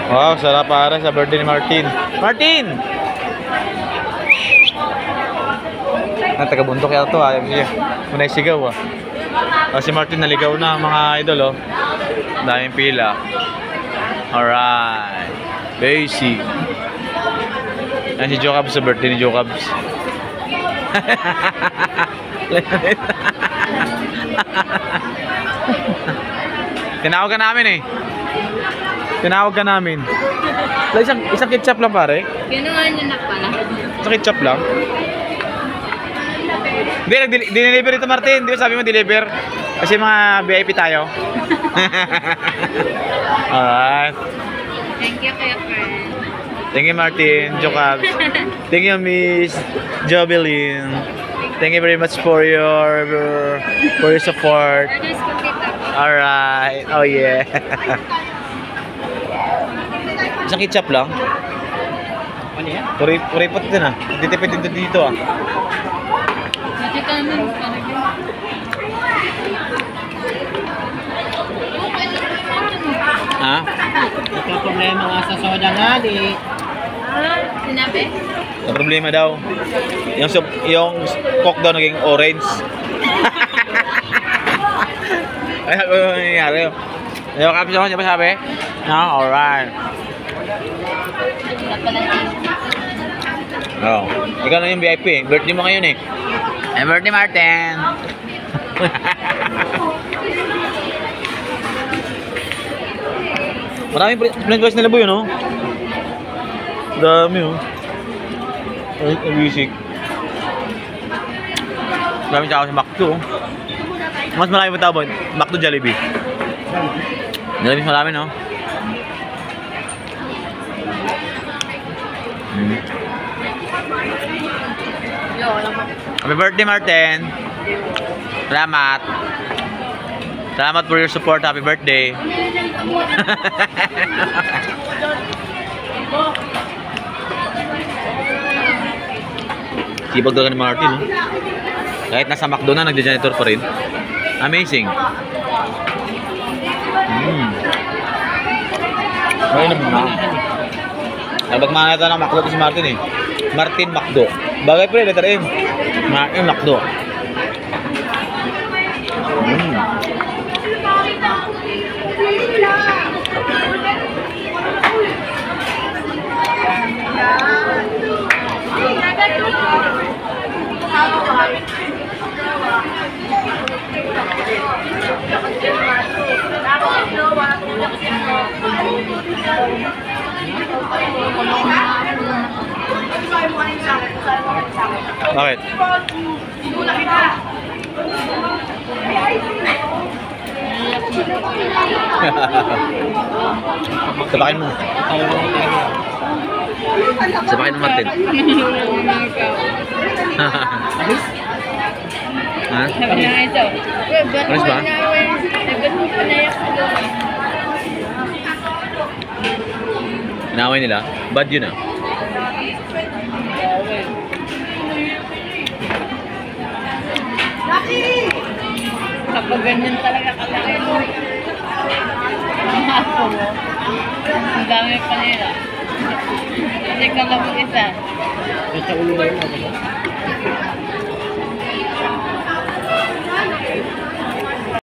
Wow, sarap para sa birthday ni Martin. Martin! Taga-bundok yata to ha. Munay sigaw ah. Si Martin naligaw na mga idol oh. Daming pila. Alright. Basic. Yan si Jocabs sa birthday ni Jocabs. Tinawag ka namin eh. Tinawag ka namin. Isang ketchup lang pare. Ginawa niyo na pala. Isang ketchup lang. Hindi, dineliver ito Martin. Di ba sabi mo deliver? Kasi mga VIP tayo. Alright. Thank you kaya friend. Thank you Martin, Jocabs. Thank you Miss Jobelyn. Thank you very much for your support. Orders ko dito. Alright. Oh yeah. Isang ketchup lang. Ano yan? Kuripot din ah. Ditipid din dito ah. Dito naman talaga. Ha? Ito problema nga sa soda nga di. Sinabi? Ang problema daw. Yung coke daw naging orange. Ay, ano nangyayari? Yung kapis ako, di ba sabi? No, alright. Oh, ikaw na yung VIP. Birthday mo ngayon eh. Happy birthday, Martin! Maraming prank nila boy, no? Dami, oh. Ay, music. Maraming tao sa McDo, oh. Mas marami pa tao ba? McDo, Jollibee. Jollibee marami, no? Happy birthday, Martin! Salamat! Salamat for your support. Happy birthday! Sipag talaga ni Martin, no? Kahit nasa McDo na, nagde-janitor pa rin. Amazing! Ay, nabagmana ito ng McDo si Martin eh. Martin McDo. Bagay pa rin, letter M. Martin McDo. Bakit? Sabakin mo. Sabakin mo, Martin. Ha? Sabi na ito. Alis ba? Inaway nila? Bad yun ah. Kapag ganyan talaga kalaki mo. Ang hapo mo. Ang dami pa nila. Hindi ka lang isa. Ito ulo na yun.